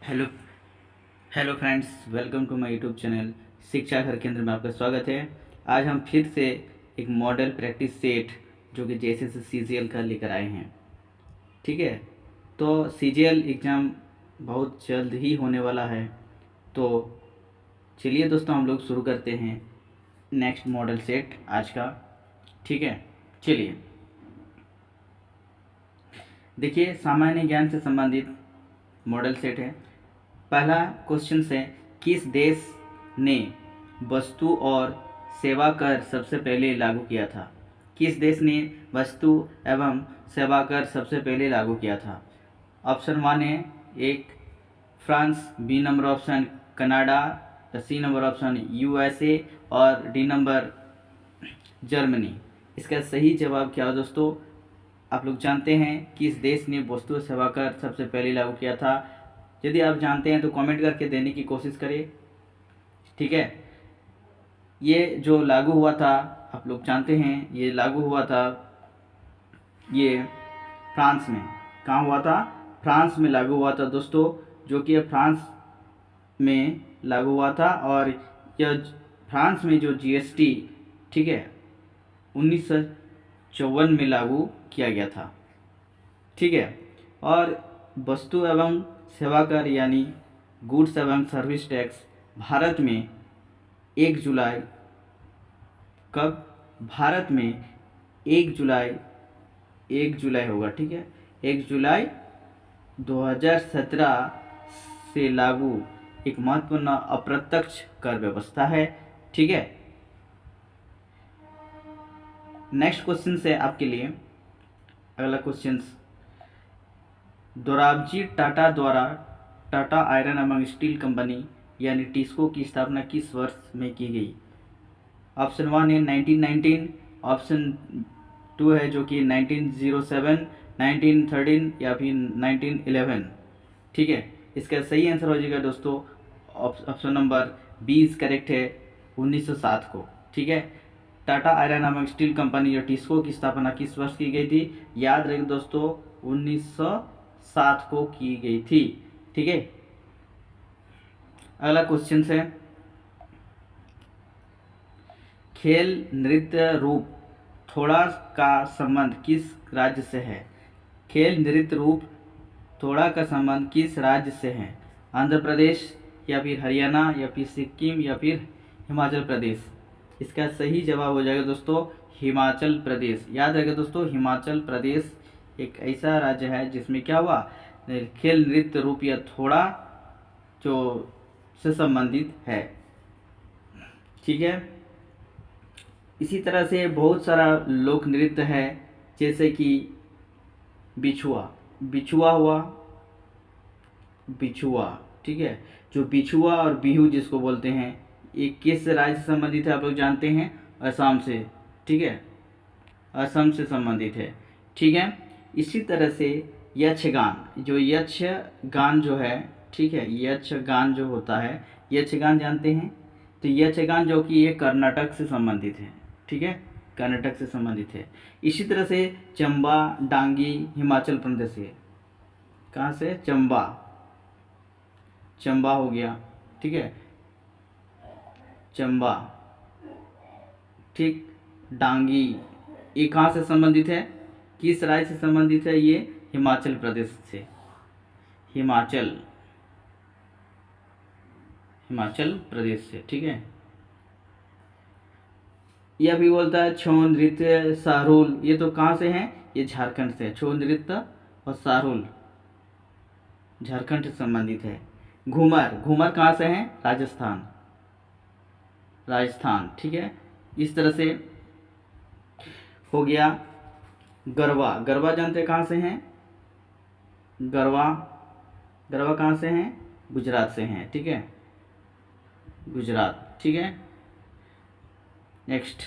Hello hello friends, welcome to my YouTube channel Shiksha Ghar केंद्र में आपका स्वागत है। आज हम फिर से एक मॉडल प्रैक्टिस सेट जो कि जेएसएस सीजीएल का लेकर आए हैं। ठीक है, तो सीजीएल एग्ज़ाम बहुत जल्द ही होने वाला है। तो चलिए दोस्तों, हम लोग शुरू करते हैं नेक्स्ट मॉडल सेट आज का। ठीक है, चलिए देखिए, सामान्य ज्ञान से संबंधित मॉडल सेट है। पहला क्वेश्चन है, किस देश ने वस्तु और सेवा कर सबसे पहले लागू किया था? किस देश ने वस्तु एवं सेवा कर सबसे पहले लागू किया था? ऑप्शन 1 है एक France, B number option Canada, C number option USA और डी नंबर जर्मनी। इसका सही जवाब क्या हो दोस्तों? आप लोग जानते हैं किस देश ने वस्तु और सेवा कर सबसे पहले लागू किया था? यदि आप जानते हैं तो कमेंट करके देने की कोशिश करिए। ठीक है, ये जो लागू हुआ था, आप लोग जानते हैं ये लागू हुआ था, ये फ्रांस में। कहाँ हुआ था? फ्रांस में लागू हुआ था दोस्तों, जो कि फ्रांस में लागू हुआ था। और यह फ्रांस में जो जीएसटी, ठीक है, 1954 में लागू किया गया था। ठीक है, और वस्तु एवं सेवा कर यानी गुड्स एवं सर्विस टैक्स भारत में 1 जुलाई, कब? भारत में 1 जुलाई होगा। ठीक है, 1 जुलाई 2017 से लागू एक महत्वपूर्ण अप्रत्यक्ष कर व्यवस्था है। ठीक है, नेक्स्ट क्वेश्चन है आपके लिए। अगला क्वेश्चन, दोराबजी टाटा द्वारा टाटा आयरन एवं स्टील कंपनी यानी टिस्को की स्थापना किस वर्ष में की गई? ऑप्शन 1 है 1919, ऑप्शन 2 है जो कि 1907, 1913 या फिर 1911। ठीक है, इसका सही आंसर हो जाएगा दोस्तों ऑप्शन नंबर 20 करेक्ट है, 1907 को। ठीक है, टाटा आयरन एवं स्टील कंपनी जो टिस्को की स्थापना किस वर्ष की गई थी? याद रखें दोस्तों, 1907 को की गई थी। ठीक है, अगला क्वेश्चन है, खेल नृत्य रूप थोड़ा का संबंध किस राज्य से है? खेल नृत्य रूप थोड़ा का संबंध किस राज्य से है? आंध्र प्रदेश या फिर हरियाणा या फिर सिक्किम या फिर हिमाचल प्रदेश? इसका सही जवाब हो जाएगा दोस्तों हिमाचल प्रदेश। याद रखें दोस्तों, हिमाचल प्रदेश एक ऐसा राज्य है जिसमें क्या हुआ, खेल नृत्य रूप या थोड़ा जो से संबंधित है। ठीक है, इसी तरह से बहुत सारा लोक नृत्य है, जैसे कि बिछुआ हुआ, बिछुआ। ठीक है, जो बिछुआ और बिहू जिसको बोलते हैं, ये किस राज्य से संबंधित है? आप लोग जानते हैं, असम से। ठीक है, असम से संबंधित है। ठीक है, इसी तरह से यक्षगान, जो यक्षगान जो है, ठीक है, यक्षगान जो होता है, यक्षगान जानते हैं? तो यक्षगान जो कि ये कर्नाटक से संबंधित है। ठीक है, कर्नाटक से संबंधित है। इसी तरह से चंबा डांगी हिमाचल प्रदेश से। कहाँ से? चंबा हो गया। ठीक है, चंबा। ठीक, डांगी ये कहाँ से संबंधित है? किस राज्य से संबंधित है? ये हिमाचल प्रदेश से। हिमाचल प्रदेश से। ठीक है, यह भी बोलता है छौ नृत्य साहुल, ये तो कहाँ से हैं? ये झारखंड से। छौ नृत्य और साहुल झारखंड से संबंधित है। घूमर कहाँ से हैं? राजस्थान। ठीक है, इस तरह से हो गया। गरबा जानते हैं कहाँ से हैं? गरबा कहाँ से हैं? गुजरात से हैं। ठीक है, गुजरात। ठीक है, नेक्स्ट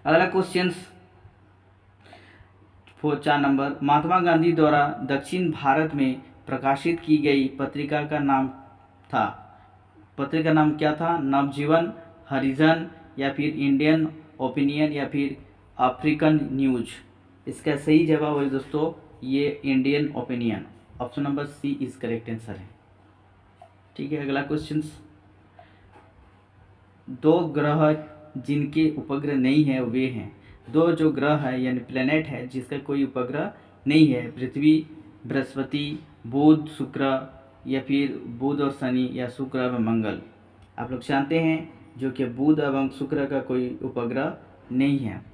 अगला क्वेश्चन 4 नंबर, महात्मा गांधी द्वारा दक्षिण भारत में प्रकाशित की गई पत्रिका का नाम था? पत्रिका नाम क्या था? नवजीवन, हरिजन या फिर इंडियन ओपिनियन या फिर अफ्रीकन न्यूज? इसका सही जवाब है दोस्तों ये Indian Opinion. Option number C is correct answer है। ठीक है, अगला क्वेश्चन, दो ग्रह जिनके उपग्रह नहीं है वे हैं, दो जो ग्रह है यानी प्लेनेट है जिसका कोई उपग्रह नहीं है, पृथ्वी, बृहस्पति, बुध, शुक्र, या फिर बुध और शनि, या शुक्र एवं मंगल। आप लोग जानते हैं जो कि बुध एवं शुक्र का कोई उपग्रह नहीं है,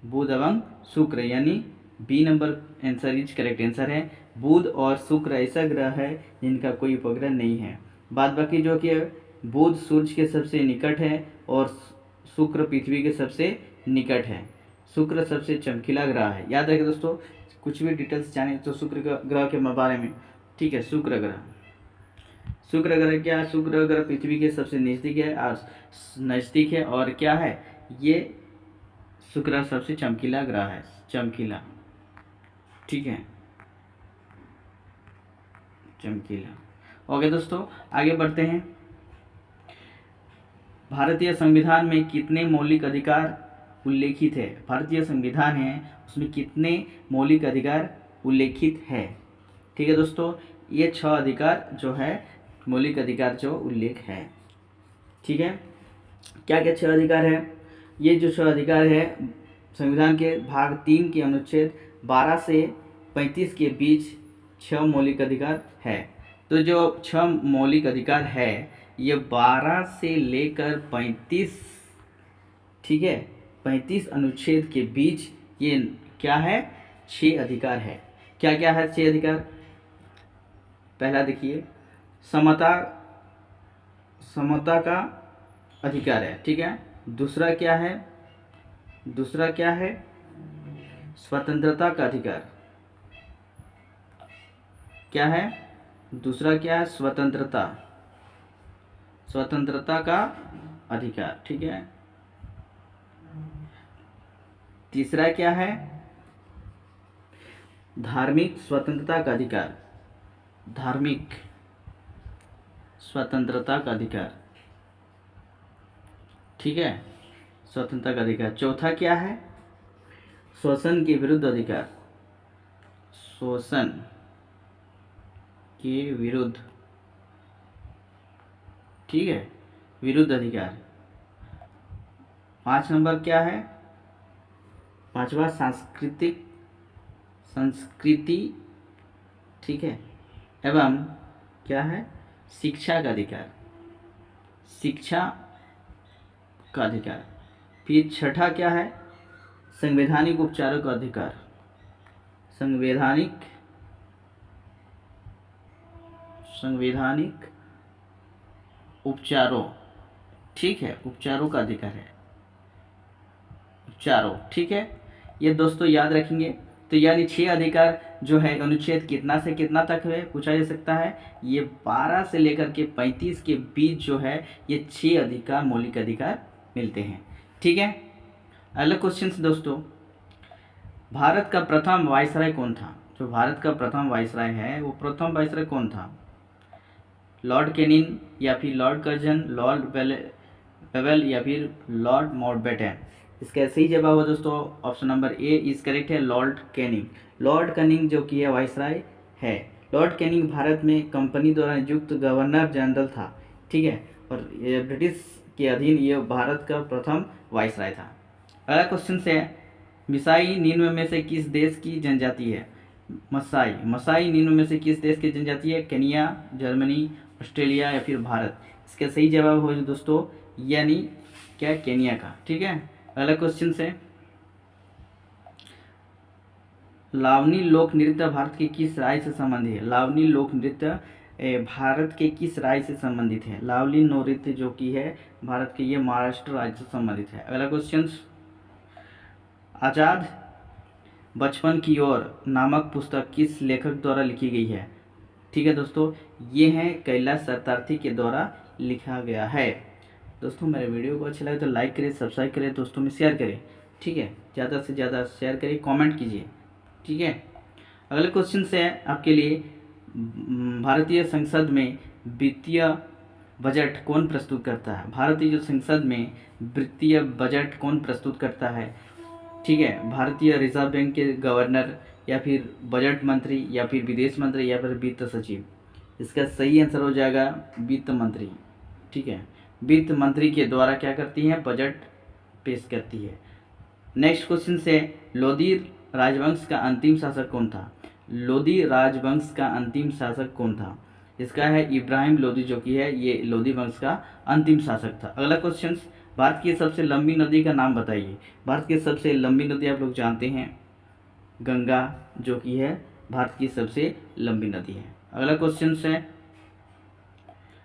बुध एवं शुक्र, यानी B number answer is correct answer है। बुध और शुक्र ऐसा ग्रह है जिनका कोई उपग्रह नहीं है। बाद बाकी जो कि बुध सूर्य के सबसे निकट है और शुक्र पृथ्वी के सबसे निकट है। शुक्र सबसे चमकीला ग्रह है। याद रखें दोस्तों, कुछ भी डिटेल्स जाने तो शुक्र ग्रह के बारे में। ठीक है, शुक्र ग्रह क्या, शुक्र ग्रह पृथ्वी के सबसे नज़दीक है और क्या है, ये शुक्र सबसे चमकीला ग्रह है, चमकीला। ठीक है, चमकीला। ओके दोस्तों, आगे बढ़ते हैं। भारतीय संविधान में कितने मौलिक अधिकार उल्लेखित है? भारतीय संविधान है उसमें कितने मौलिक अधिकार उल्लेखित है? ठीक है दोस्तों, ये 6 अधिकार जो है, मौलिक अधिकार जो उल्लेख है। ठीक है, क्या क्या 6 अधिकार है? ये जो 6 अधिकार है संविधान के भाग 3 के अनुच्छेद 12 से 35 के बीच 6 मौलिक अधिकार है। तो जो 6 मौलिक अधिकार है ये 12 से लेकर 35, ठीक है, 35 अनुच्छेद के बीच ये क्या है, 6 अधिकार है। क्या क्या है 6 अधिकार? पहला देखिए, समता का अधिकार है। ठीक है, दूसरा क्या है, स्वतंत्रता का अधिकार। क्या है दूसरा, क्या है, स्वतंत्रता का अधिकार। ठीक है, तीसरा क्या है, धार्मिक स्वतंत्रता का अधिकार, धार्मिक स्वतंत्रता का अधिकार। ठीक है, स्वतंत्रता का अधिकार। चौथा क्या है, शोषण के विरुद्ध अधिकार, शोषण के विरुद्ध, ठीक है, विरुद्ध अधिकार। 5 नंबर क्या है, 5वां संस्कृति, ठीक है, एवं क्या है, शिक्षा का अधिकार, शिक्षा का अधिकार। फिर 6ठा क्या है, संवैधानिक उपचारों का अधिकार, संवैधानिक उपचारों, ठीक है, उपचारों का अधिकार है, उपचारों। ठीक है, ये दोस्तों याद रखेंगे। तो यानी 6 अधिकार जो है अनुच्छेद कितना से कितना तक है पूछा जा सकता है, ये 12 से लेकर के 35 के बीच जो है ये 6 अधिकार, मौलिक अधिकार मिलते हैं। ठीक है, अगला क्वेश्चन दोस्तों, भारत का प्रथम वायसराय कौन था? जो भारत का प्रथम वायसराय है वो प्रथम वायसराय कौन था? लॉर्ड कैनिंग, या फिर लॉर्ड कर्जन, लॉर्ड बेवेल, या फिर लॉर्ड माउंटबेटन? इसका सही जवाब है दोस्तों option number A is correct है, लॉर्ड कैनिंग। लॉर्ड कैनिंग जो कि है वायसराय है। लॉर्ड कैनिंग भारत में कंपनी द्वारा नियुक्त गवर्नर जनरल था। ठीक है, और ये ब्रिटिश के अधीन ये भारत का प्रथम वायसराय था। अगला क्वेश्चन से, मिसाई निम्न में से किस देश की जनजाति है? मसाई निम्न में से किस देश की जनजाति है? केनिया, जर्मनी, ऑस्ट्रेलिया, या फिर भारत? इसका सही जवाब हो दोस्तों यानी क्या, केनिया का। ठीक है, अगला क्वेश्चन से, लावनी लोक नृत्य भारत के किस राज्य से संबंधित है? लावनी लोक नृत्य भारत के किस राज्य से संबंधित है? लावनी नृत्य जो कि है भारत के, ये महाराष्ट्र राज्य से संबंधित है। अगला क्वेश्चन, आजाद बचपन की ओर नामक पुस्तक किस लेखक द्वारा लिखी गई है? ठीक है दोस्तों, ये है कैलाश सत्यार्थी के द्वारा लिखा गया है। दोस्तों मेरे वीडियो को अच्छा लगे तो लाइक करें, सब्सक्राइब करें, दोस्तों में शेयर करें। ठीक है, ज़्यादा से ज़्यादा शेयर करें, कमेंट कीजिए। ठीक है, अगले क्वेश्चन से आपके लिए, भारतीय संसद में वित्तीय बजट कौन प्रस्तुत करता है? भारतीय जो संसद में वित्तीय बजट कौन प्रस्तुत करता है? ठीक है, भारतीय रिजर्व बैंक के गवर्नर, या फिर बजट मंत्री या फिर विदेश मंत्री या फिर वित्त सचिव? इसका सही आंसर हो जाएगा वित्त मंत्री। ठीक है, वित्त मंत्री के द्वारा क्या करती है, बजट पेश करती है। नेक्स्ट क्वेश्चन से, लोधी राजवंश का अंतिम शासक कौन था? लोधी राजवंश का अंतिम शासक कौन था? इसका है इब्राहिम लोधी, जो कि है ये लोधी वंश का अंतिम शासक था। अगला क्वेश्चन, भारत की सबसे लंबी नदी का नाम बताइए। भारत की सबसे लंबी नदी आप लोग जानते हैं गंगा, जो कि है भारत की सबसे लंबी नदी है। अगला क्वेश्चन है,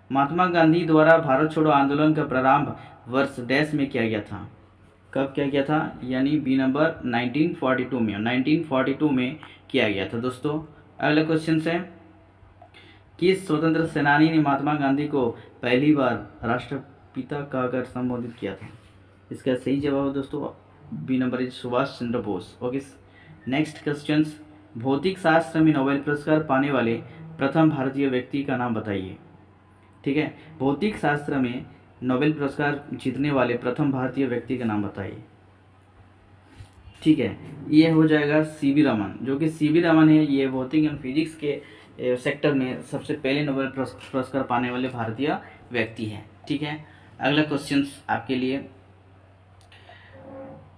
महात्मा गांधी द्वारा भारत छोड़ो आंदोलन का प्रारंभ वर्ष डैश में किया गया था? कब किया गया था? यानी बी नंबर 1942 में किया गया था दोस्तों। अगला क्वेश्चन है, किस स्वतंत्र सेनानी ने महात्मा गांधी को पहली बार राष्ट्रपिता कहकर संबोधित किया था? इसका सही जवाब दोस्तों B number is Subhash Chandra Bose. Okay, next question, भौतिक शास्त्र में नोबेल पुरस्कार पाने वाले प्रथम भारतीय व्यक्ति का नाम बताइए। ठीक है, भौतिक शास्त्र में नोबेल पुरस्कार जीतने वाले प्रथम भारतीय व्यक्ति का नाम बताइए। ठीक है, ये हो जाएगा सीवी रमन, जो कि सीवी रमन है, ये भौतिक एवं फिजिक्स के सेक्टर में सबसे पहले नोबेल पुरस्कार पाने वाले भारतीय व्यक्ति हैं। ठीक है, अगला क्वेश्चन आपके लिए,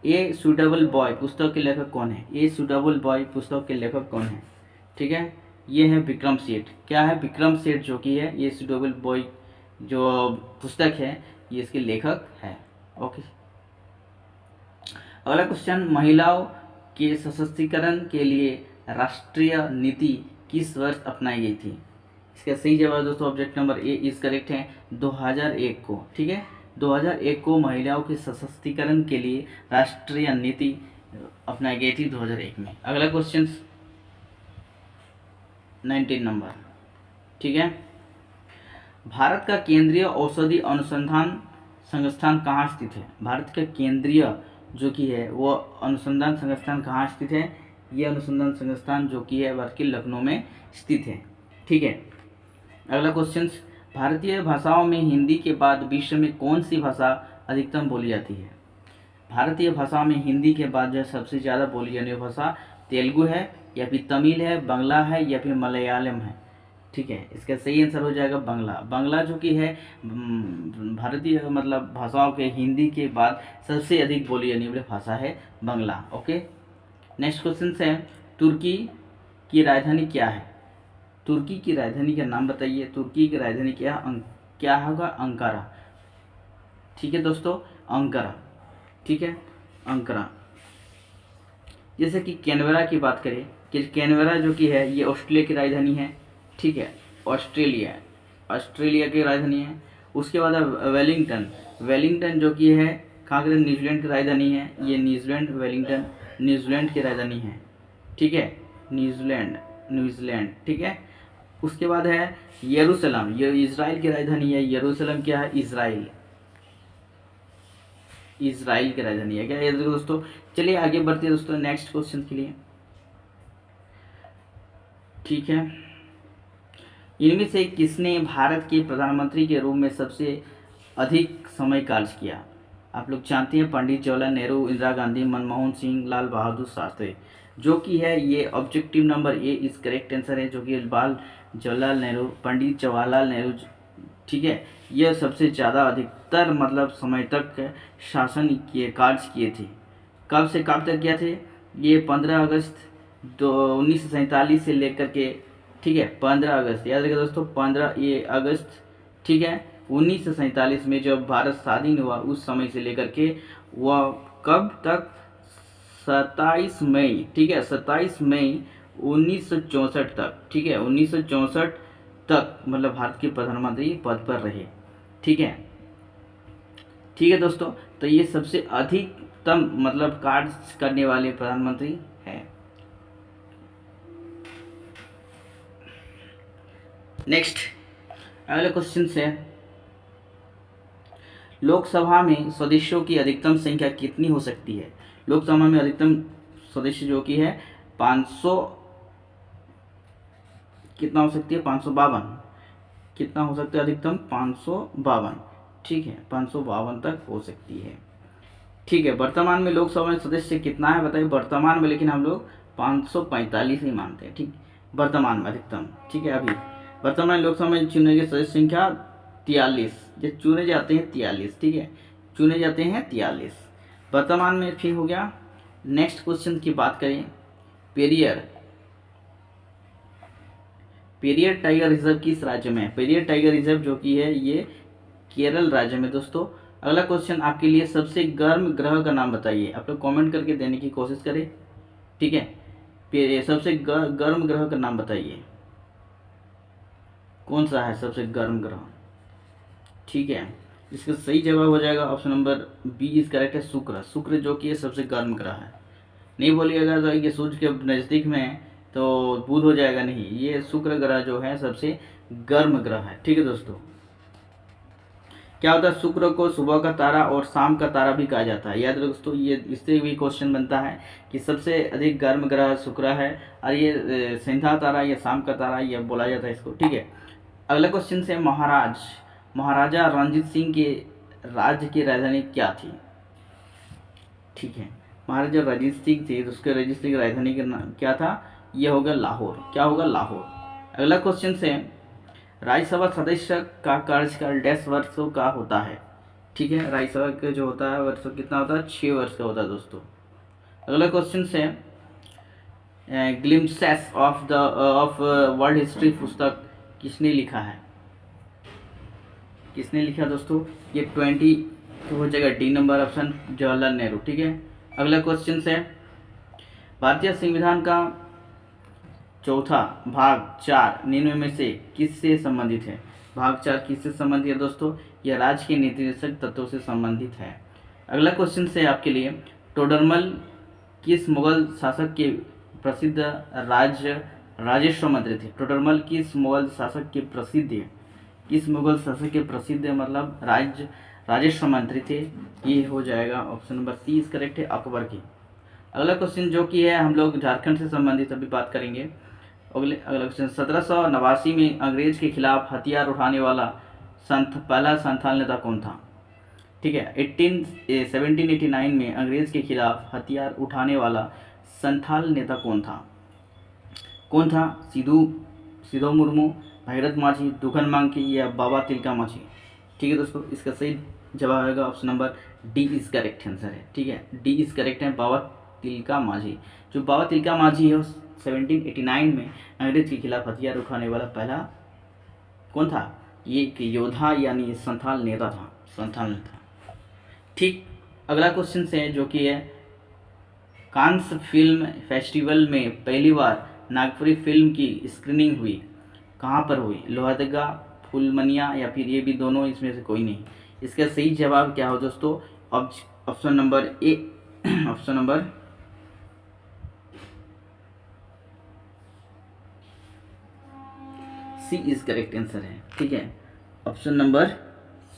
ए सूटेबल बॉय पुस्तक के लेखक कौन है? ए सूटेबल बॉय पुस्तक के लेखक कौन है? ठीक है, ये है विक्रम सेठ। क्या है? विक्रम सेठ, जो कि है ये सूटेबल बॉय जो पुस्तक है ये इसके लेखक है। ओके, अगला क्वेश्चन, महिलाओं के सशक्तिकरण के लिए राष्ट्रीय नीति किस वर्ष अपनाई गई थी? इसका सही जवाब दोस्तों object number A is correct है 2001 को। ठीक है, 2001 को महिलाओं के सशक्तिकरण के लिए राष्ट्रीय नीति अपनाई गई थी 2001 में। अगला क्वेश्चन 19 नंबर। ठीक है, भारत का केंद्रीय औषधि अनुसंधान संस्थान कहाँ स्थित है? भारत का केंद्रीय जो कि है वो अनुसंधान संस्थान कहाँ स्थित है? ये अनुसंधान संस्थान जो कि है भारत के लखनऊ में स्थित है। ठीक है, अगला क्वेश्चन, भारतीय भाषाओं में हिंदी के बाद विश्व में कौन सी भाषा अधिकतम बोली जाती है? भारतीय भाषाओं में हिंदी के बाद जो सबसे ज़्यादा बोली जाने वाली भाषा तेलुगु है या फिर तमिल है, बांग्ला है या फिर मलयालम है? ठीक है, इसका सही आंसर हो जाएगा बांग्ला। बांग्ला जो कि है भारतीय मतलब भाषाओं के हिंदी के बाद सबसे अधिक बोली जाने वाली भाषा है बांग्ला। ओके, नेक्स्ट क्वेश्चन है, तुर्की की राजधानी क्या है? तुर्की की राजधानी का नाम बताइए। तुर्की की राजधानी क्या होगा? अंकारा। ठीक है दोस्तों, अंकारा। ठीक है, अंकारा। जैसे कि कैनबरा की बात करें कि कैनबरा जो कि है ये ऑस्ट्रेलिया की राजधानी है। ठीक है, ऑस्ट्रेलिया की राजधानी है। उसके बाद वेलिंगटन, वेलिंगटन जो कि है कहाँ की? न्यूजीलैंड की राजधानी है। ये न्यूजीलैंड, वेलिंगटन न्यूजीलैंड की राजधानी है। ठीक है, न्यूजीलैंड। ठीक है, उसके बाद है यरूशलेम, ये इजराइल की राजधानी है। यरूशलेम क्या है? इजराइल की राजधानी है क्या ये दोस्तों? चलिए आगे बढ़ते हैं दोस्तों नेक्स्ट क्वेश्चन के लिए। ठीक है, इनमें से किसने भारत के प्रधानमंत्री के रूप में सबसे अधिक समय कार्य किया? आप लोग जानते हैं पंडित जवाहरलाल नेहरू, इंदिरा गांधी, मनमोहन सिंह, लाल बहादुर शास्त्री। जो कि है ये ऑब्जेक्टिव नंबर ए इस करेक्ट आंसर है, जो कि जवाहरलाल नेहरू, पंडित जवाहरलाल नेहरू। ठीक है, यह सबसे ज़्यादा अधिकतर मतलब समय तक शासन किए कार्य किए थे। कब से कब तक किया थे? ये 15 अगस्त 1947 से लेकर के, ठीक है 15 अगस्त याद रखिए दोस्तों, 15 ये अगस्त, ठीक है 1947 में जब भारत स्वाधीन हुआ उस समय से लेकर के वह कब तक 27 मई, ठीक है 27 मई 1964 तक, ठीक है 1964 तक मतलब भारत के प्रधानमंत्री पद पर रहे। ठीक है दोस्तों, तो ये सबसे अधिकतम मतलब कार्य करने वाले प्रधानमंत्री हैं। नेक्स्ट अगला क्वेश्चन है, लोकसभा में सदस्यों की अधिकतम संख्या कितनी हो सकती है? लोकसभा में अधिकतम सदस्य जो कि है 500 कितना हो सकती है? 552 कितना हो सकता है अधिकतम? 552, ठीक है 552 तक हो सकती है। ठीक है, वर्तमान में लोकसभा में सदस्य कितना है बताइए वर्तमान में, लेकिन हम लोग 545 ही मानते हैं, ठीक, वर्तमान में अधिकतम, ठीक है। अभी वर्तमान लोकसभा में चुने गए सदस्य संख्या 43, जो चुने जाते हैं 43, ठीक है, चुने जाते हैं 43 वर्तमान में, ठीक हो गया। नेक्स्ट क्वेश्चन की बात करें, पेरियर टाइगर रिजर्व किस राज्य में है? पेरियर टाइगर रिजर्व जो कि है ये केरल राज्य में दोस्तों। अगला क्वेश्चन आपके लिए, सबसे गर्म ग्रह का नाम बताइए। आप लोग कमेंट करके देने की कोशिश करें, ठीक है। सबसे गर्म ग्रह का नाम बताइए, कौन सा है सबसे गर्म ग्रह, ठीक है। इसका सही जवाब हो जाएगा option number B is correct है, शुक्र। शुक्र जो कि सबसे गर्म ग्रह है। नहीं बोलिएगा तो ये सूर्य के नज़दीक में है तो बुध हो जाएगा, नहीं, ये शुक्र ग्रह जो है सबसे गर्म ग्रह है, ठीक है दोस्तों। क्या होता है, शुक्र को सुबह का तारा और शाम का तारा भी कहा जाता है, याद रखो दोस्तों। ये इससे भी क्वेश्चन बनता है कि सबसे अधिक गर्म ग्रह शुक्र है, और ये संध्या तारा या शाम का तारा ये बोला जाता है इसको, ठीक है। अगला क्वेश्चन से, महाराजा रणजीत सिंह के राज्य की राजधानी क्या थी, ठीक है। महाराजा रणजीत सिंह थे तो उसके रणजीत सिंह की राजधानी का नाम क्या था, यह होगा लाहौर, क्या होगा, लाहौर। अगला क्वेश्चन से, राज्यसभा सदस्य का कार्यकाल 10 वर्षों का होता है, ठीक है। राज्यसभा का जो होता है वर्ष कितना होता है, 6 वर्ष का होता है दोस्तों। अगला क्वेश्चन से, ग्लिम्पसेस ऑफ वर्ल्ड हिस्ट्री पुस्तक किसने लिखा है, किसने लिखा दोस्तों, ये 20 हो जाएगा D number option, Jawaharlal Nehru, ठीक है। अगला क्वेश्चन से, भारतीय संविधान का चौथा भाग 4 निम्न में से किससे संबंधित है? भाग 4 किससे संबंधित है दोस्तों? यह राज्य के निर्देशक तत्वों से संबंधित है। अगला क्वेश्चन से आपके लिए, टोडरमल किस मुगल शासक के प्रसिद्ध राजस्व मंत्री थे? टोडरमल किस मुगल शासक के प्रसिद्ध मतलब राजस्व मंत्री थे? ये हो जाएगा option number C is correct है, अकबर की। अगला क्वेश्चन जो कि है हम लोग झारखंड से संबंधित अभी बात करेंगे। अगला क्वेश्चन, 1789 में अंग्रेज के खिलाफ हथियार उठाने वाला पहला संथाल नेता कौन था? ठीक है, 1789 में अंग्रेज के खिलाफ हथियार उठाने वाला संथाल नेता कौन था? सिधो मुर्मू, भगीरथ माझी, दुखन मांझी या बाबा तिलका माझी? ठीक है दोस्तों, इसका सही जवाब आएगा option number D is correct answer है। ठीक है, डी इज करेक्ट है, बाबा तिलका माझी। जो बाबा तिलका माझी है 1789 में अंग्रेज के खिलाफ हथियार उठाने वाला पहला कौन था? ये एक योद्धा यानी संथाल नेता था। ठीक, अगला क्वेश्चन से जो कि है, कांस फिल्म फेस्टिवल में पहली बार नागपुरी फिल्म की स्क्रीनिंग हुई, कहाँ पर हुई? लोहरदगा, फुलमनिया या फिर ये भी दोनों, इसमें से कोई नहीं। इसका सही जवाब क्या हो दोस्तों? Option number A, option number C is correct answer है। ठीक है, option number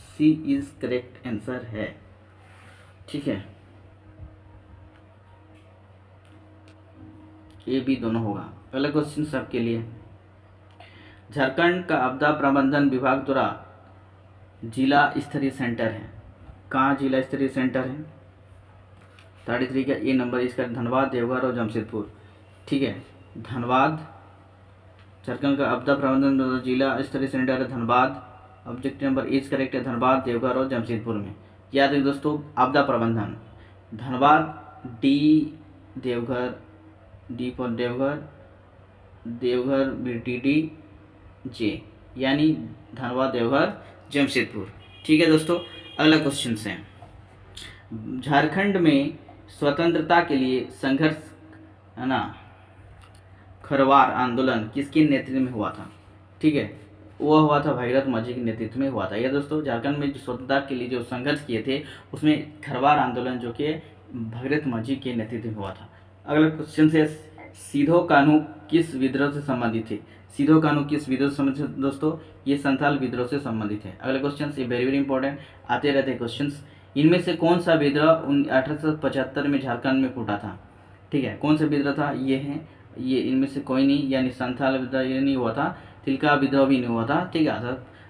C is correct answer है। ठीक है, ये भी दोनों होगा। अगला क्वेश्चन सबके लिए, झारखंड का आपदा प्रबंधन विभाग द्वारा जिला स्तरीय सेंटर है, कहाँ जिला स्तरीय सेंटर है? 33 का ए नंबर इसका धनबाद, देवघर और जमशेदपुर। ठीक है, धनबाद, झारखंड का आपदा प्रबंधन जिला स्तरीय सेंटर है Dhanbad. Objective number is correct है, धनबाद, देवघर और जमशेदपुर में। याद रखिए दोस्तों, आपदा प्रबंधन Dhanbad, D Deoghar, D for Deoghar BTD जे, यानी धनबाद, देवघर, जमशेदपुर। ठीक है दोस्तों, अगला क्वेश्चन है, झारखंड में स्वतंत्रता के लिए संघर्ष है ना, खरवार आंदोलन किसके नेतृत्व में हुआ था? ठीक है, वह हुआ था भगीरथ माझी के नेतृत्व में हुआ था। यह दोस्तों, झारखंड में जो स्वतंत्रता के लिए जो संघर्ष किए थे उसमें खरवार आंदोलन जो कि भगीरथ माझी के नेतृत्व में हुआ था। अगला क्वेश्चन से, सीधो कान्हू किस विद्रोह से संबंधित थे? सीधो कान्हू किस विद्रोह से संबंधित है दोस्तों? ये संथाल विद्रोह से संबंधित है। अगला क्वेश्चन, ये वेरी वेरी इंपॉर्टेंट, आते रहते क्वेश्चन। इनमें से कौन सा विद्रोह 1875 में झारखंड में फूटा था? ठीक है, कौन सा विद्रोह था? ये है, ये इनमें से कोई नहीं, यानी संथाल विद्रोह ये नहीं हुआ था, तिलका विद्रोह भी नहीं हुआ था। ठीक है,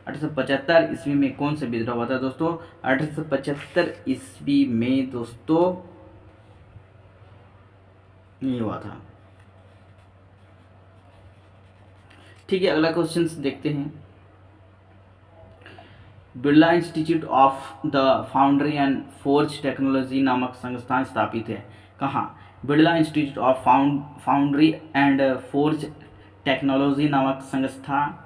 1875 ईस्वी में कौन सा विद्रोह हुआ था दोस्तों? 1875 ईस्वी में दोस्तों नहीं हुआ था। ठीक है, अगला क्वेश्चन देखते हैं। Birla institute of the foundry and forge technology नामक संस्थान स्थापित है कहाँ? Birla institute of foundry and forge technology नामक संस्थान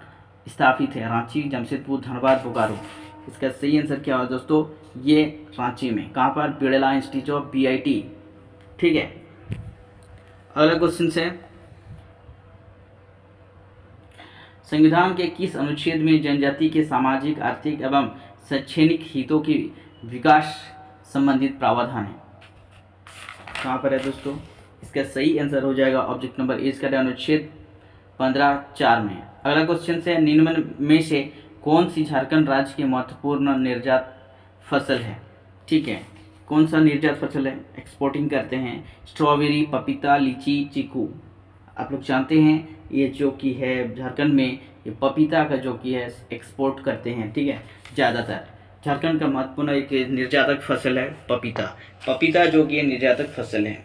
स्थापित है रांची, जमशेदपुर, धनबाद, बोकारो। इसका सही आंसर क्या होगा दोस्तों? ये रांची में। कहाँ पर? Birla institute of BIT। ठीक है, अगला क्वेश्चन है, संविधान के किस अनुच्छेद में जनजाति के सामाजिक, आर्थिक एवं शैक्षणिक हितों के विकास संबंधित प्रावधान है? कहाँ पर है दोस्तों? इसका सही आंसर हो जाएगा ऑब्जेक्ट नंबर ए का अनुच्छेद 15(4) में। अगला क्वेश्चन है, निम्न में से कौन सी झारखंड राज्य की महत्वपूर्ण निर्यात फसल है? ठीक है, कौन सा निर्यात फसल है? एक्सपोर्टिंग करते हैं स्ट्रॉबेरी, पपीता, लीची, चीकू। आप लोग जानते हैं ये जो कि है झारखंड में ये पपीता का जो कि है एक्सपोर्ट करते हैं। ठीक है, ज़्यादातर झारखंड का महत्वपूर्ण एक निर्यातक फसल है पपीता। पपीता जो कि निर्यातक फसल है।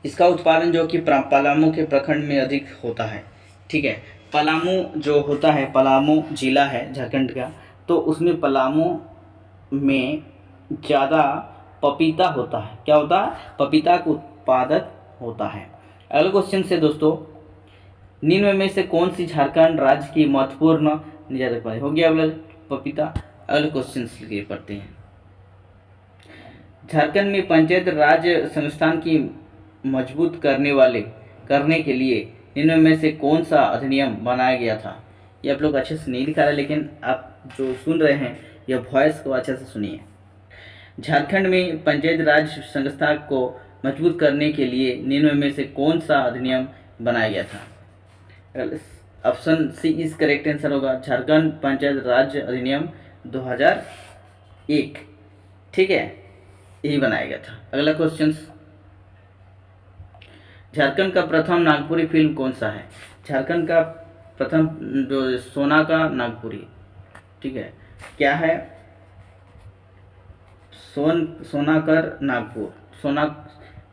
इसका उत्पादन जो कि पलामू के प्रखंड में अधिक होता है। ठीक है, पलामू जो होता है, पलामू जिला है झारखंड का, तो उसमें पलामू में ज़्यादा पपीता होता है। क्या होता है? पपीता का उत्पादक होता है। अगला क्वेश्चन से दोस्तों, निम्न में से कौन सी झारखंड राज्य की महत्वपूर्ण निर्यातक फसल हो गया? अगला पपीता। अगले क्वेश्चन के पढ़ते हैं। झारखंड में पंचायत राज संस्थान की मजबूत करने के लिए निम्न में से कौन सा अधिनियम बनाया गया था? ये आप लोग अच्छे से नहीं दिखा रहे, लेकिन आप जो सुन रहे हैं यह वॉइस को अच्छे से सुनिए। झारखंड में पंचायत राज संस्था को मजबूत करने के लिए निम्न में से कौन सा अधिनियम बनाया गया था? Option C is correct answer होगा, झारखंड पंचायत राज अधिनियम 2001। ठीक है, यही बनाया गया था। अगला क्वेश्चन, झारखंड का प्रथम नागपुरी फिल्म कौन सा है? झारखंड का प्रथम जो सोना का नागपुरी। ठीक है, क्या है? सोनाकर नागपुर, सोना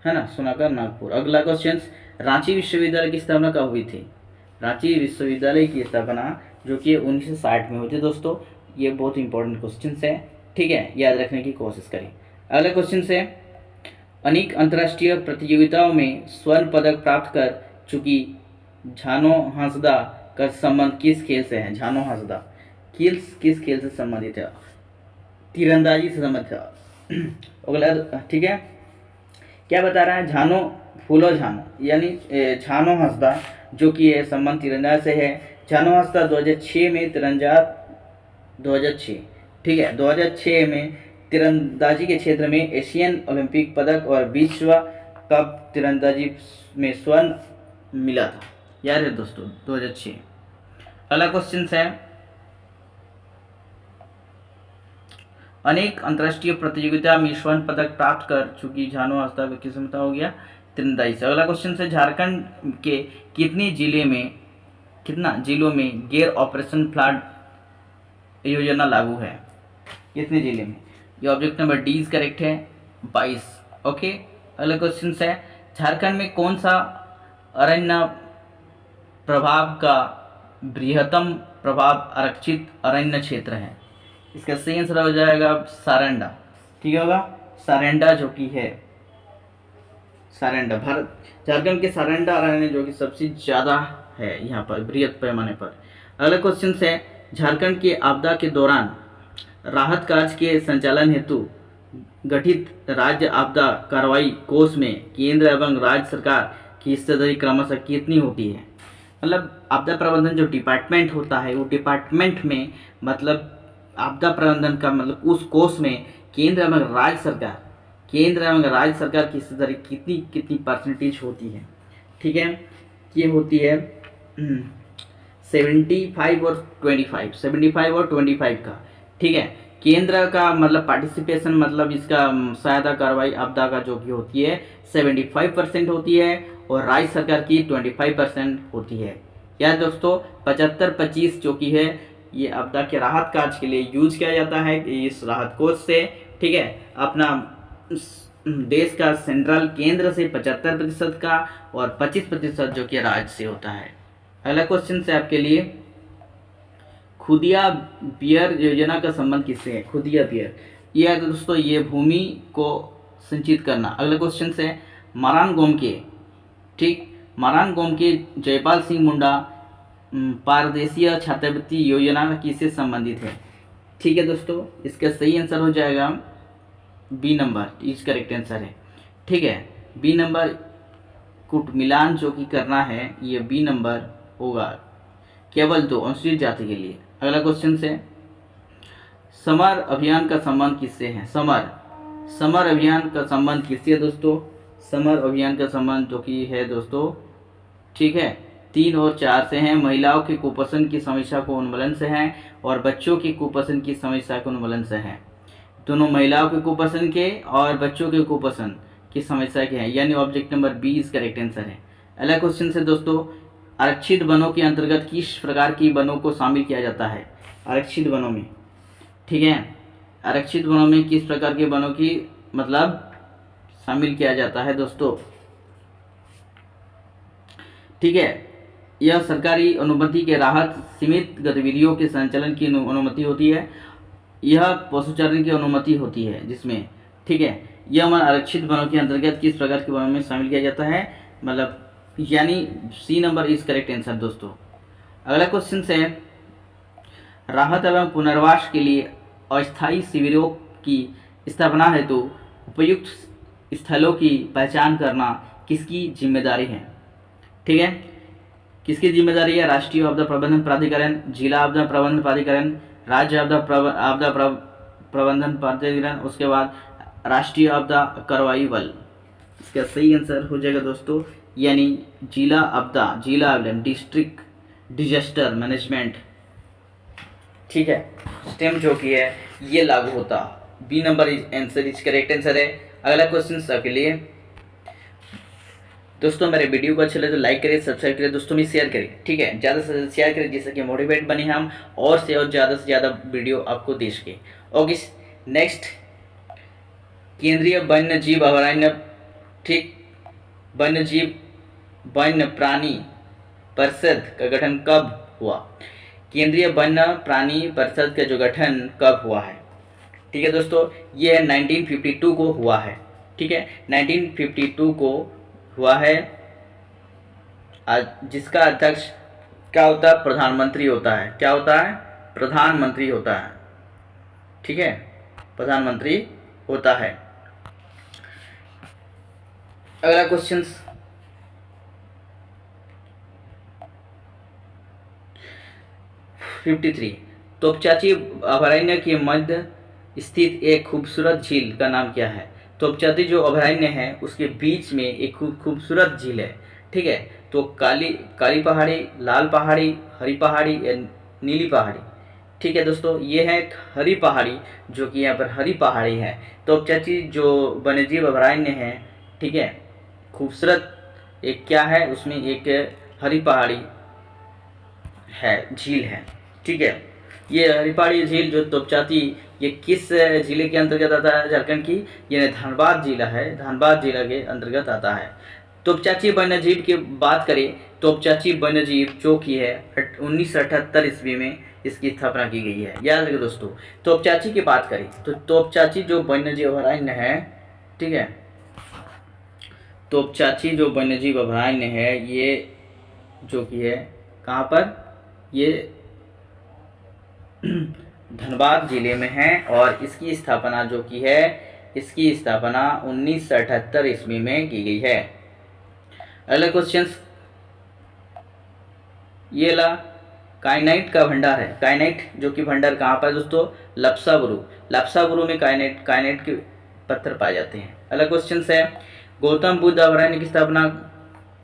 है ना, सोनाकर नागपुर। अगला क्वेश्चन, रांची विश्वविद्यालय की स्थापना कब हुई थी? रांची विश्वविद्यालय की स्थापना जो कि 1960 में हुई थी दोस्तों। ये बहुत इंपॉर्टेंट क्वेश्चन है। ठीक है, याद रखने की कोशिश करें। अगला क्वेश्चन है, अनेक अंतर्राष्ट्रीय प्रतियोगिताओं में स्वर्ण पदक प्राप्त कर चुकी झानो हांसदा का संबंध किस खेल से है? झानो हांसदा किस खेल से संबंधित है? तीरंदाजी से संबंधित है। अगला ठीक है, क्या बता रहा है? झानो फूलो झानो, यानी झानो हांसदा जो कि है संबंध तीरंदाज से है। झानो हांसदा 2006 में 2006, ठीक है, 2006 में तीरंदाजी के क्षेत्र में एशियन ओलंपिक पदक और विश्व कप तीरंदाजी में स्वर्ण मिला था। याद है दोस्तों, 2006। अगला क्वेश्चन है, अनेक अंतर्राष्ट्रीय प्रतियोगिता में स्वर्ण पदक प्राप्त कर चुकी झानो हांसदा का किस्मत हो गया तीरंदाजी से। अगला क्वेश्चन है, झारखंड के कितने जिलों में गैर ऑपरेशन फ्लड योजना लागू है? कितने जिले में? ये object number D is correct है, 22। ओके, अगला क्वेश्चन है, झारखंड में कौन सा अरण्य प्रभाव का बृहत्तम प्रभाव आरक्षित अरण्य क्षेत्र है? इसका सही आंसर हो जाएगा सारंडा। ठीक होगा, सारंडा जो कि है सारंडा, भारत झारखंड के सारंडा अरण्य जो कि सबसे ज़्यादा है यहाँ पर बृहत पैमाने पर। अगला क्वेश्चन है, झारखंड के आपदा के दौरान राहत कार्य के संचालन हेतु गठित राज्य आपदा कार्रवाई कोष में केंद्र एवं राज्य सरकार की हिस्सेदारी क्रमशः कितनी होती है? मतलब आपदा प्रबंधन जो डिपार्टमेंट होता है, वो डिपार्टमेंट में मतलब आपदा प्रबंधन का मतलब उस कोष में केंद्र एवं राज्य सरकार की हिस्सेदारी कितनी परसेंटेज होती है? ठीक है, ये होती है 75 और 25 का। ठीक है, केंद्र का मतलब पार्टिसिपेशन मतलब इसका सहायता कार्रवाई आपदा का जो कि होती है 75% होती है और राज्य सरकार की 25% होती है। या दोस्तों 75-25 जो कि है ये आपदा के राहत कार्य के लिए यूज किया जाता है इस राहत कोष से। ठीक है, अपना देश का सेंट्रल केंद्र से 75% का और 25% जो कि राज्य से होता है। अगला क्वेश्चन है आपके लिए, खुदिया बियर योजना का संबंध किससे है? खुदिया बियर, ये है दोस्तों ये भूमि को संचित करना। अगला क्वेश्चन है, मारान गोम के, ठीक, मारान गोम के जयपाल सिंह मुंडा पारदेशीय छात्रवृत्ति योजना किससे संबंधित है? ठीक है दोस्तों, इसका सही आंसर हो जाएगा बी नंबर, इस करेक्ट आंसर है। ठीक है, बी नंबर कुट मिलान जो कि करना है, ये बी नंबर होगा केवल 2 अनुसूचित जाति के लिए। अगला क्वेश्चन से, समर अभियान का संबंध किससे है? समर अभियान का संबंध किससे है दोस्तों? समर अभियान का संबंध जो कि है दोस्तों, ठीक है, 3 और 4 से हैं। महिलाओं के कुपोषण की समस्या को उन्मूलन से है और बच्चों की कुपोषण की समस्या को उन्मूलन से है। दोनों महिलाओं के कुपोषण के और बच्चों के कुपोषण की समस्या के हैं, यानी ऑब्जेक्ट नंबर बी इस करेक्ट आंसर है। अगला क्वेश्चन से दोस्तों, आरक्षित वनों के अंतर्गत किस प्रकार की वनों को शामिल किया जाता है? आरक्षित वनों में, ठीक है, आरक्षित वनों में किस प्रकार के वनों की मतलब शामिल किया जाता है दोस्तों? ठीक है, यह सरकारी अनुमति के राहत सीमित गतिविधियों के संचालन की अनुमति होती है। यह पशुचारण की अनुमति होती है जिसमें, ठीक है, यह वन आरक्षित वनों के अंतर्गत किस प्रकार के वनों में शामिल किया जाता है? मतलब यानी C number is correct answer दोस्तों। अगला क्वेश्चन है, राहत एवं पुनर्वास के लिए अस्थायी शिविरों की स्थापना हेतु उपयुक्त स्थलों की पहचान करना किसकी जिम्मेदारी है? ठीक है, किसकी जिम्मेदारी है? राष्ट्रीय आपदा प्रबंधन प्राधिकरण, जिला आपदा प्रबंधन प्राधिकरण, राज्य आपदा प्रबंधन प्राधिकरण, उसके बाद राष्ट्रीय आपदा कार्रवाई बल। इसका सही आंसर हो जाएगा दोस्तों, यानी जिला आपदा डिस्ट्रिक्ट डिजास्टर मैनेजमेंट, ठीक है, स्टेम जो की है ये लागू होता। B number answer is correct answer है। अगला क्वेश्चन सबके लिए दोस्तों, मेरे वीडियो को अच्छा लगे तो लाइक करें, सब्सक्राइब करें, दोस्तों में शेयर करें, ठीक है, ज़्यादा से ज़्यादा शेयर करें जिससे कि मोटिवेट बने हम और ज़्यादा से ज़्यादा वीडियो आपको दे सके। ओके, नेक्स्ट, केंद्रीय वन्य जीव अभयारण्य, ठीक, वन्य प्राणी परिषद का गठन कब हुआ? केंद्रीय वन्य प्राणी परिषद का जो गठन कब हुआ है? ठीक है दोस्तों, ये 1952 को हुआ है, ठीक है, 1952 को हुआ है। जिसका अध्यक्ष क्या होता है? प्रधानमंत्री होता है। क्या होता है? प्रधानमंत्री होता है, ठीक है, प्रधानमंत्री होता है। अगला क्वेश्चन, तोपचाची अभयारण्य के मध्य स्थित एक खूबसूरत झील का नाम क्या है? तोपचाची जो अभयारण्य है उसके बीच में एक खूबसूरत झील है, ठीक है, तो काली पहाड़ी, लाल पहाड़ी, हरी पहाड़ी या नीली पहाड़ी? ठीक है दोस्तों, ये है हरी पहाड़ी, जो कि यहाँ पर हरी पहाड़ी है। तोपचाची जो वन्यजीव अभयारण्य है, ठीक है, खूबसूरत एक क्या है उसमें एक हरी पहाड़ी है, झील है, ठीक है। ये हरी पहाड़ी झील जो तोपचाची, ये किस जिले के अंतर्गत आता है? झारखंड की ये धनबाद जिला है, धनबाद जिला के अंतर्गत आता है। तोपचाची वन्यजीव की बात करें, तोपचाची वन्यजीव जो की है 1978 ईस्वी में इसकी स्थापना की गई है, याद रखिए दोस्तों। तोपचाची की बात करें तो तोपचाची जो वन्यजीव अभयारण्य है, ठीक है, तोपचाची जो वन्यजीव अभयारण्य है ये जो कि है कहाँ पर? ये धनबाद जिले में है और इसकी स्थापना जो की है, इसकी स्थापना 1978 ईस्वी में की गई है। अगला क्वेश्चन, ये ला काइनाइट का भंडार है। काइनाइट जो कि भंडार कहाँ पर दोस्तों? लप्साबुरु में काइनाइट के पत्थर पाए जाते हैं। अगला क्वेश्चन है, गौतम बुद्ध अभयारण्य की स्थापना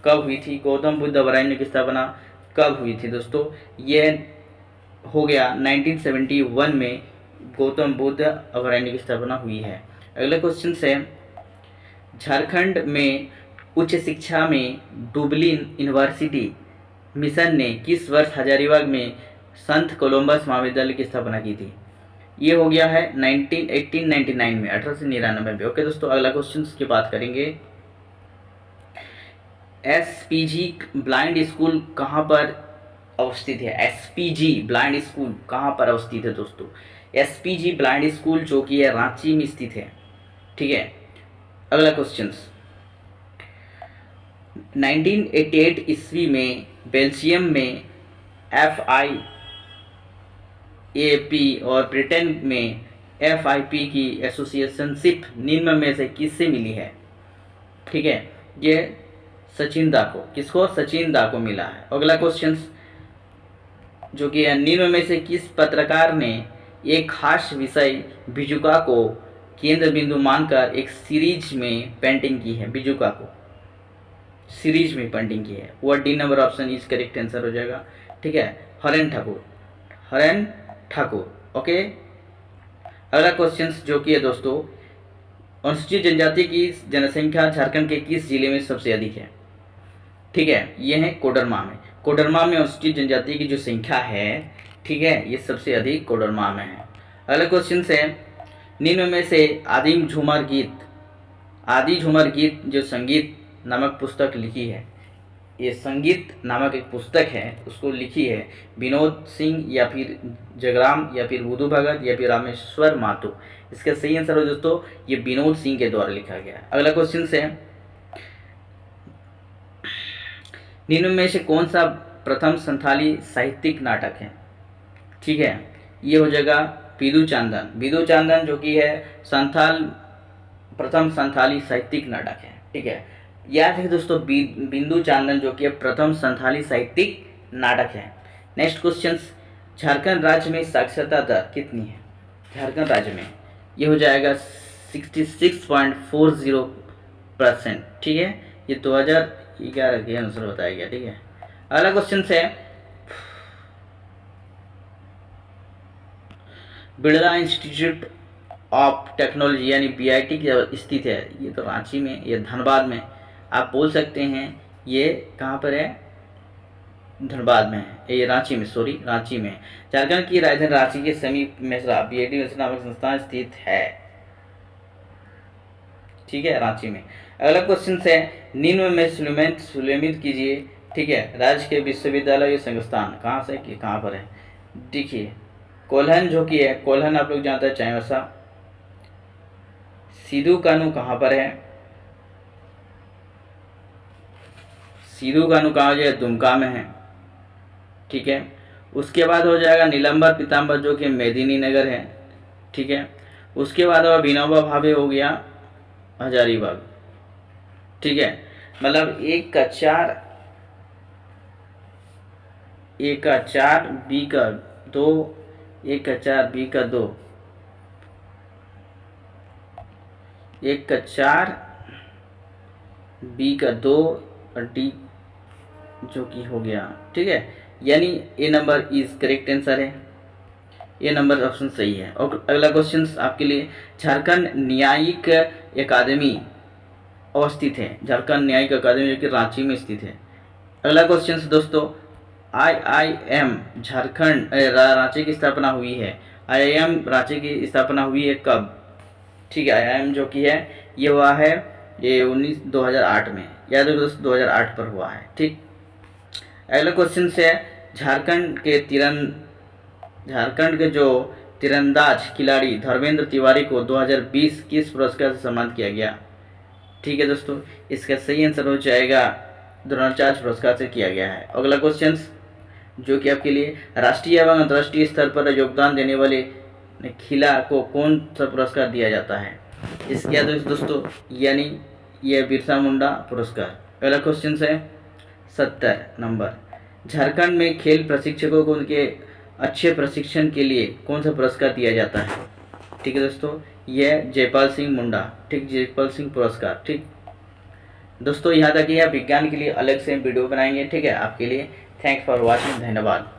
कब हुई थी? गौतम बुद्ध अभयारण्य की स्थापना कब हुई थी दोस्तों? ये हो गया 1971 में गौतम बुद्ध अभयारण्य की स्थापना हुई है। अगला क्वेश्चन है, झारखंड में उच्च शिक्षा में डुबलिन यूनिवर्सिटी मिशन ने किस वर्ष हजारीबाग में संत कोलंबस महाविद्यालय की स्थापना की थी? ये हो गया है 1899 में, 1899 में। ओके दोस्तों, अगला क्वेश्चन की बात करेंगे, SPG ब्लाइंड स्कूल कहाँ पर अवस्थित है? एसपीजी ब्लाइंड स्कूल कहाँ पर अवस्थित है दोस्तों? एसपीजी ब्लाइंड स्कूल जो कि है रांची में स्थित है। ठीक है, अगला क्वेश्चन, 1988 ईस्वी में बेल्जियम में FIAP और ब्रिटेन में FIP की एसोसिएशनशिप निम्न में से किससे मिली है? ठीक है, ये सचिन दा को, किसको? सचिन दा को मिला है। अगला क्वेश्चन जो कि निम्न में से किस पत्रकार ने एक खास विषय बिजुका को केंद्र बिंदु मानकर एक सीरीज में पेंटिंग की है? बिजुका को सीरीज में पेंटिंग की है, वो D number option is correct answer हो जाएगा। ठीक है, हरेन ठाकुर, हरेन ठाकुर। ओके, अगला क्वेश्चन जो कि है दोस्तों, अनुसूचित जनजाति की जनसंख्या झारखंड के किस जिले में सबसे अधिक है? ठीक है, ये है कोडरमा में। कोडरमा में अनुसूचित जनजाति की जो संख्या है, ठीक है, ये सबसे अधिक कोडरमा में है। अगला क्वेश्चन है, निम्न में से आदि झूमर गीत जो संगीत नामक पुस्तक लिखी है, ये संगीत नामक एक पुस्तक है, उसको लिखी है विनोद सिंह या फिर जगराम या फिर बुधू भगत या फिर रामेश्वर माथुर? इसका सही आंसर हो दोस्तों, ये विनोद सिंह के द्वारा लिखा गया है। अगला क्वेश्चन है, निम्न में से कौन सा प्रथम संथाली साहित्यिक नाटक है? ठीक है, ये हो जाएगा बिदु चांदन जो कि है प्रथम संथाली साहित्यिक नाटक है। ठीक है, याद है दोस्तों, बिंदु चांदन जो कि प्रथम संथाली साहित्यिक नाटक है। नेक्स्ट क्वेश्चन, झारखंड राज्य में साक्षरता दर कितनी है? झारखंड राज्य में ये हो जाएगा 66.40%। ठीक है, ये 2011 के अनुसार बताया गया। ठीक है, अगला क्वेश्चन है, बिरला इंस्टीट्यूट ऑफ टेक्नोलॉजी यानी BIT की स्थित है, ये तो रांची में, ये धनबाद में, आप बोल सकते हैं ये कहाँ पर है? धनबाद में है, ये रांची में, सॉरी रांची में। झारखंड की राजधानी रांची के समीप मेसरा BIT मेसरा नामक संस्थान स्थित है। ठीक है, रांची में। अगला क्वेश्चन है, निम्न में सुलेमित कीजिए। ठीक है, राज्य के विश्वविद्यालय या संस्थान कहाँ से कहाँ पर है? देखिए, कोल्हन जो कि है, कोल्हन आप लोग जानते हैं चाईबासा। सिधू कानू कहाँ पर है? सिधू कानू कहाँ हो जाएगा? दुमका में है। ठीक है, उसके बाद हो जाएगा नीलंबर पीताम्बर जो कि मेदिनी नगर है। ठीक है, उसके बाद विनोबा भावे हो गया हजारीबाग। ठीक है, मतलब 1 का 4 बी का 2, 1 का 4 बी का 2, 1 का 4 बी का 2 और डी जो कि हो गया। ठीक है, यानी ए नंबर इज करेक्ट आंसर है, ये नंबर ऑप्शन सही है। और अगला क्वेश्चन आपके लिए, झारखंड न्यायिक अकादमी अवस्थित है? झारखंड न्यायिक अकादमी जो कि रांची में स्थित है। अगला क्वेश्चन दोस्तों, IIM झारखंड रांची की स्थापना हुई है? IIM रांची की स्थापना हुई है कब? ठीक है, IIM जो कि है ये हुआ है ये 2008 में, याद रखो दोस्तों 2008 पर हुआ है। ठीक, अगला क्वेश्चन है, झारखंड के जो तीरंदाज खिलाड़ी धर्मेंद्र तिवारी को 2020 किस पुरस्कार से सम्मानित किया गया? ठीक है दोस्तों, इसका सही आंसर हो जाएगा द्रोणाचार्य पुरस्कार से किया गया है। अगला क्वेश्चन जो कि आपके लिए, राष्ट्रीय एवं अंतर्राष्ट्रीय स्तर पर योगदान देने वाले खिला को कौन सा पुरस्कार दिया जाता है? इसके दोस्तों यानी यह बिरसा मुंडा पुरस्कार। अगला क्वेश्चन है 70 नंबर, झारखंड में खेल प्रशिक्षकों को उनके अच्छे प्रशिक्षण के लिए कौन सा पुरस्कार दिया जाता है? ठीक है दोस्तों, यह जयपाल सिंह मुंडा, ठीक, जयपाल सिंह पुरस्कार। ठीक दोस्तों, यहाँ तक यह विज्ञान के लिए अलग से वीडियो बनाएंगे। ठीक है, आपके लिए। थैंक्स फॉर वॉचिंग, धन्यवाद।